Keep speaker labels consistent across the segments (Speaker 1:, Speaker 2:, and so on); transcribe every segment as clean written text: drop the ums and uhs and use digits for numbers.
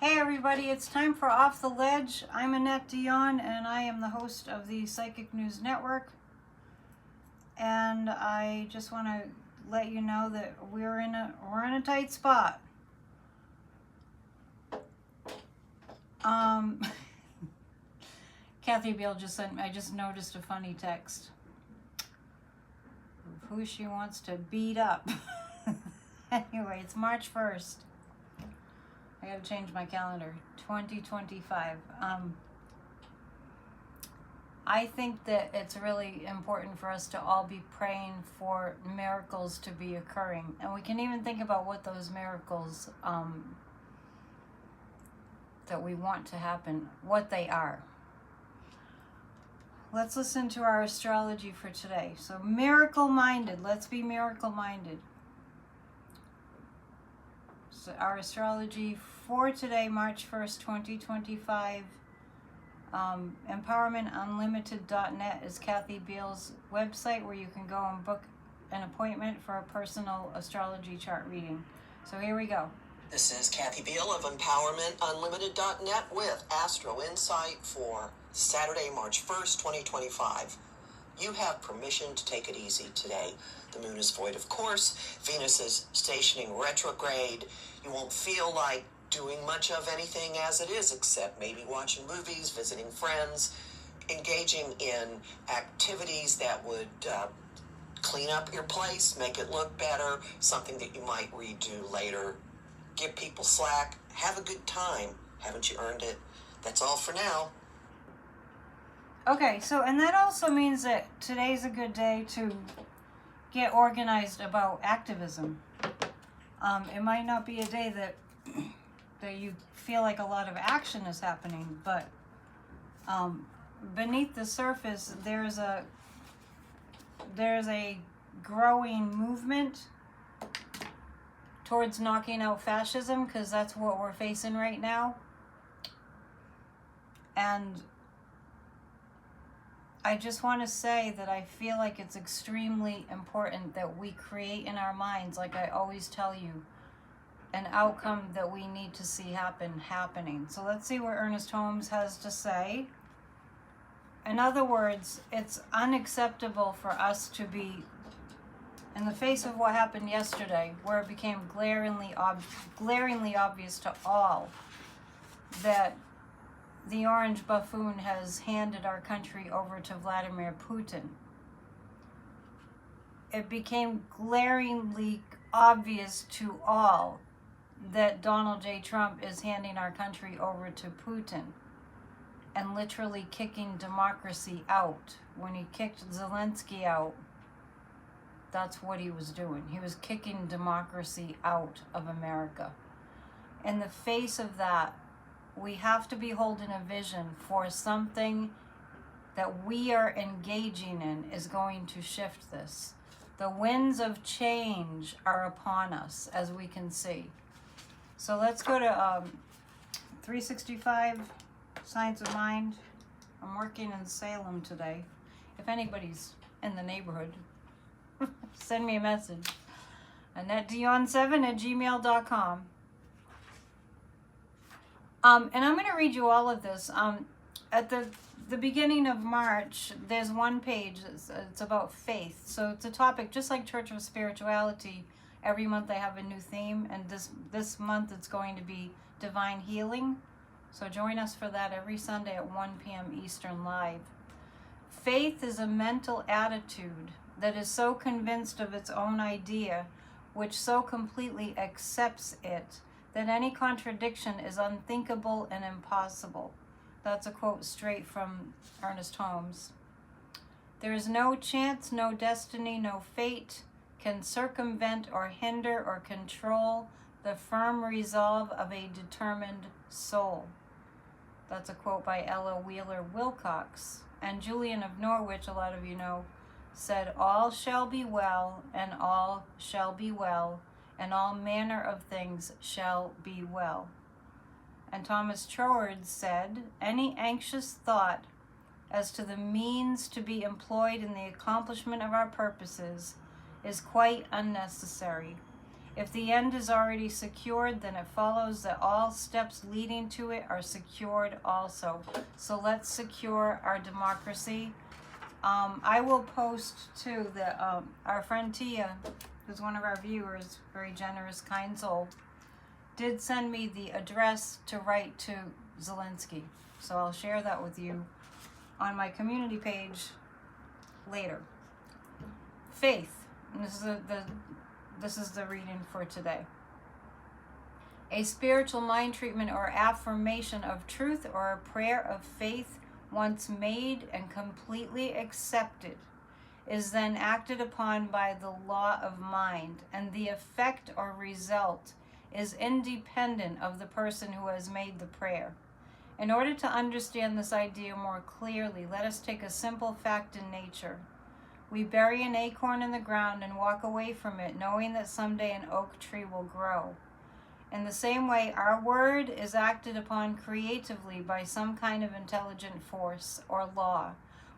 Speaker 1: Hey everybody, it's time for Off the Ledge. I'm Annette Dion and I am the host of the Psychic News Network. And I just want to let you know that we're in a tight spot. Kathy Beale just sent me, I just noticed a funny text of who she wants to beat up. Anyway, it's March 1st. I gotta change my calendar. 2025. I think that it's really important for us to all be praying for miracles to be occurring. And we can even think about what those miracles that we want to happen, what they are. Let's listen to our astrology for today. So miracle-minded. Let's be miracle-minded. So our astrology for today, March 1st, 2025, empowermentunlimited.net is Kathy Beale's website where you can go and book an appointment for a personal astrology chart reading. So here we go.
Speaker 2: This is Kathy Beale of empowermentunlimited.net with Astro Insight for Saturday, March 1st, 2025. You have permission to take it easy today. The moon is void of course. Venus is stationing retrograde. You won't feel like doing much of anything as it is, except maybe watching movies, visiting friends, engaging in activities that would clean up your place, make it look better, something that you might redo later. Give people slack. Have a good time. Haven't you earned it? That's all for now.
Speaker 1: Okay, so, and that also means that today's a good day to get organized about activism. It might not be a day that you feel like a lot of action is happening, but beneath the surface, there's a growing movement towards knocking out fascism, because that's what we're facing right now. And I just want to say that I feel like it's extremely important that we create in our minds, like I always tell you, an outcome that we need to see happening. So let's see what Ernest Holmes has to say. In other words, it's unacceptable for us to be, in the face of what happened yesterday, where it became glaringly obvious to all that the orange buffoon has handed our country over to Vladimir Putin. It became glaringly obvious to all that Donald J. Trump is handing our country over to Putin and literally kicking democracy out. When he kicked Zelenskyy out, that's what he was doing. He was kicking democracy out of America. In the face of that, we have to be holding a vision for something that we are engaging in is going to shift this. The winds of change are upon us, as we can see. So let's go to 365 Signs of Mind. I'm working in Salem today. If anybody's in the neighborhood, send me a message. AnnetteDion7@gmail.com. And I'm going to read you all of this. At the beginning of March, there's one page. It's about faith. So it's a topic just like Church of Spirituality. Every month they have a new theme, and this month it's going to be divine healing. So join us for that every Sunday at 1 p.m. Eastern live. Faith is a mental attitude that is so convinced of its own idea, which so completely accepts it, that any contradiction is unthinkable and impossible. That's a quote straight from Ernest Holmes. There is no chance, no destiny, no fate can circumvent or hinder or control the firm resolve of a determined soul. That's a quote by Ella Wheeler Wilcox. And Julian of Norwich, a lot of you know, said, "All shall be well, and all shall be well, and all manner of things shall be well." And Thomas Troward said, "Any anxious thought as to the means to be employed in the accomplishment of our purposes is quite unnecessary. If the end is already secured, then it follows that all steps leading to it are secured also. So let's secure our democracy. I will post too that our friend Tia, who's one of our viewers, very generous, kind soul, did send me the address to write to Zelenskyy. So I'll share that with you on my community page later. Faith. And this is the reading for today. A spiritual mind treatment or affirmation of truth or a prayer of faith once made and completely accepted is then acted upon by the law of mind, and the effect or result is independent of the person who has made the prayer. In order to understand this idea more clearly, let us take a simple fact in nature. We bury an acorn in the ground and walk away from it, knowing that someday an oak tree will grow. In the same way, our word is acted upon creatively by some kind of intelligent force or law,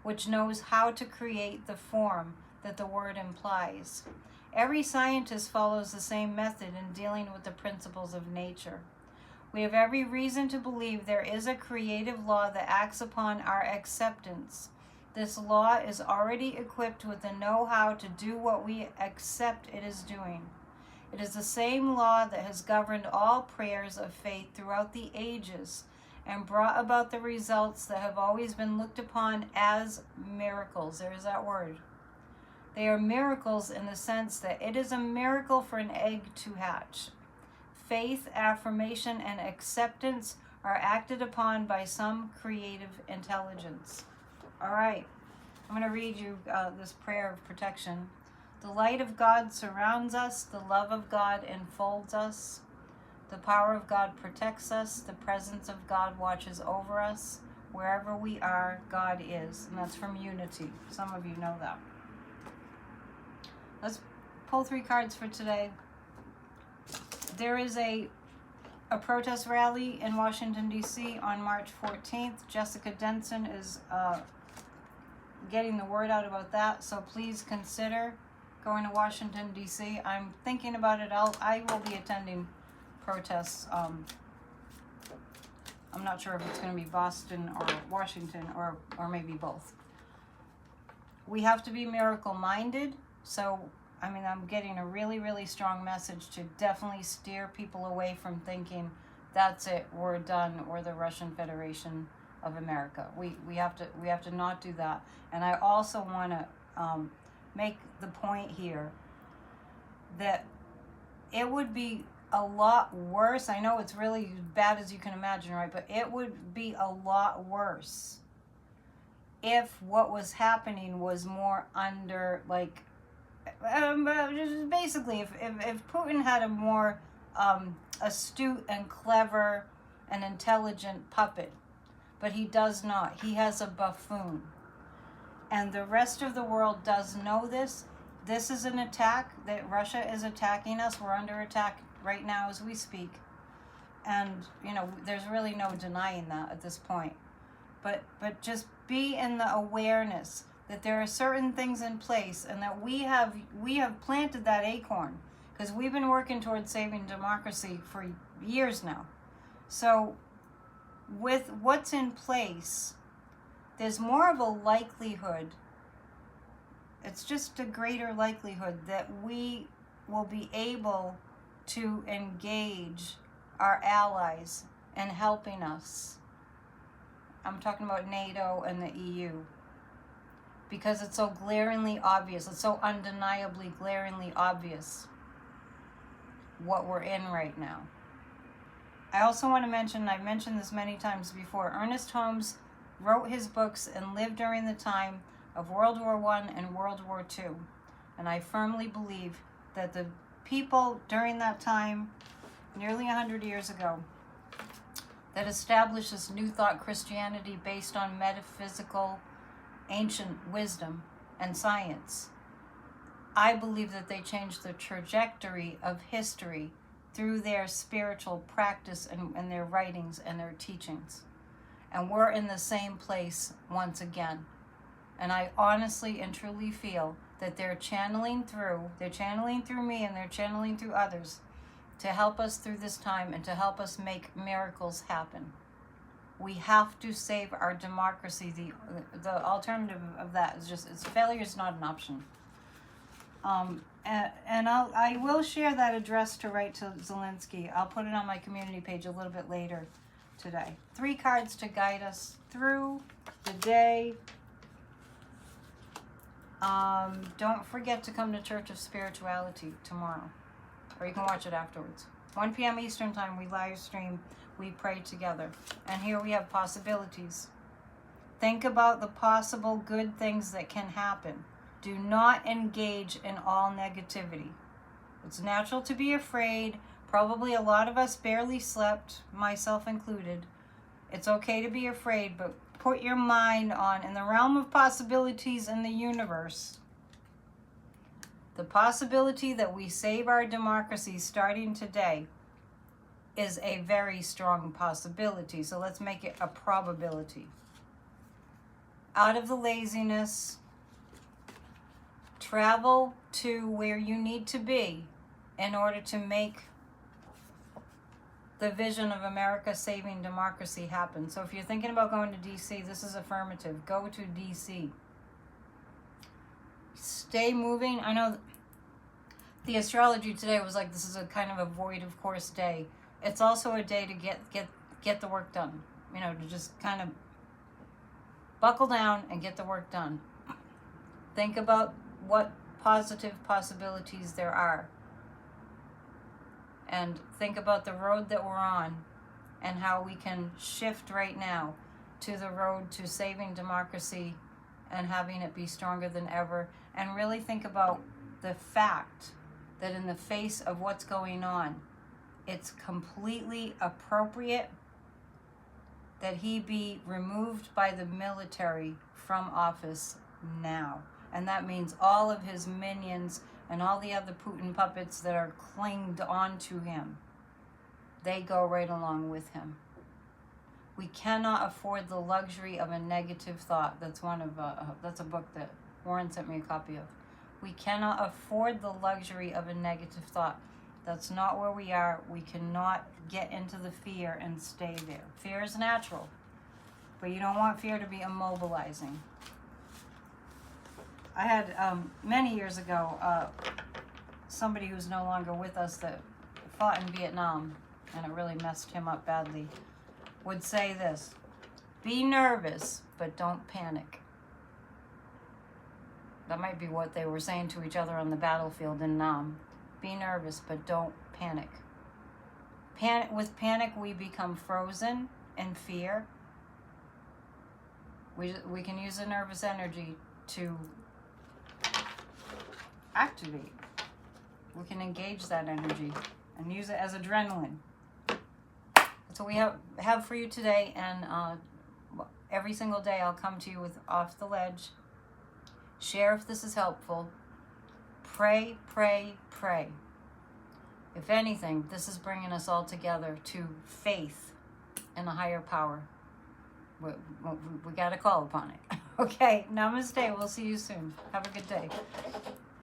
Speaker 1: which knows how to create the form that the word implies. Every scientist follows the same method in dealing with the principles of nature. We have every reason to believe there is a creative law that acts upon our acceptance. This law is already equipped with the know-how to do what we accept it is doing. It is the same law that has governed all prayers of faith throughout the ages and brought about the results that have always been looked upon as miracles. There's that word. They are miracles in the sense that it is a miracle for an egg to hatch. Faith, affirmation, and acceptance are acted upon by some creative intelligence. All right, I'm going to read you this prayer of protection. The light of God surrounds us. The love of God enfolds us. The power of God protects us. The presence of God watches over us. Wherever we are, God is. And that's from Unity. Some of you know that. Let's pull 3 cards for today. There is a protest rally in Washington, D.C. on March 14th. Jessica Denson is getting the word out about that. So please consider going to Washington, D.C. I'm thinking about it. I will be attending protests. I'm not sure if it's going to be Boston or Washington or maybe both. We have to be miracle-minded. So, I mean, I'm getting a really, really strong message to definitely steer people away from thinking, that's it, we're done, or the Russian Federation of America. We have to not do that. And I also want to make the point here that it would be a lot worse. I know it's really bad as you can imagine, right? But it would be a lot worse if what was happening was more under, like, basically, if Putin had a more astute and clever and intelligent puppet, but he does not. He has a buffoon. And the rest of the world does know this. This is an attack, that Russia is attacking us. We're under attack right now as we speak. And, you know, there's really no denying that at this point. But just be in the awareness that there are certain things in place and that we have planted that acorn because we've been working towards saving democracy for years now. So with what's in place, there's more of a likelihood, it's just a greater likelihood that we will be able to engage our allies in helping us. I'm talking about NATO and the EU. Because it's so glaringly obvious, it's so undeniably glaringly obvious what we're in right now. I also want to mention, I've mentioned this many times before, Ernest Holmes wrote his books and lived during the time of World War I and World War II. And I firmly believe that the people during that time, nearly 100 years ago, that established this New Thought Christianity based on metaphysical ancient wisdom and science, I believe that they changed the trajectory of history through their spiritual practice and their writings and their teachings. And we're in the same place once again. And I honestly and truly feel that they're channeling through. They're channeling through me, and they're channeling through others to help us through this time and to help us make miracles happen. We have to save our democracy. The alternative of that is just, failure is not an option. And I will share that address to write to Zelenskyy. I'll put it on my community page a little bit later today. 3 cards to guide us through the day. Don't forget to come to Church of Spirituality tomorrow, or you can watch it afterwards. 1 p.m. Eastern Time, we live stream, we pray together. And here we have possibilities. Think about the possible good things that can happen. Do not engage in all negativity. It's natural to be afraid. Probably a lot of us barely slept, myself included. It's okay to be afraid, but put your mind on, in the realm of possibilities in the universe, the possibility that we save our democracy starting today is a very strong possibility. So let's make it a probability. Out of the laziness, travel to where you need to be in order to make the vision of America saving democracy happen. So if you're thinking about going to D.C., this is affirmative. Go to D.C. Stay moving. I know the astrology today was like, this is a kind of a void of course day. It's also a day to get the work done. You know, to just kind of buckle down and get the work done. Think about what positive possibilities there are. And think about the road that we're on and how we can shift right now to the road to saving democracy and having it be stronger than ever. And really think about the fact that in the face of what's going on, it's completely appropriate that he be removed by the military from office now. And that means all of his minions and all the other Putin puppets that are clinged onto him, they go right along with him. We cannot afford the luxury of a negative thought. That's that's a book that Warren sent me a copy of. We cannot afford the luxury of a negative thought. That's not where we are. We cannot get into the fear and stay there. Fear is natural, but you don't want fear to be immobilizing. I had, many years ago, somebody who's no longer with us that fought in Vietnam, and it really messed him up badly, would say this: be nervous, but don't panic. That might be what they were saying to each other on the battlefield in Nam. Be nervous, but don't panic. With panic, we become frozen in fear. We can use the nervous energy to activate. We can engage that energy and use it as adrenaline. That's what we have for you today, and every single day I'll come to you with Off the Ledge. Share if this is helpful. Pray, pray, pray. If anything, this is bringing us all together to faith in a higher power. We got to call upon it. Okay, namaste. We'll see you soon. Have a good day.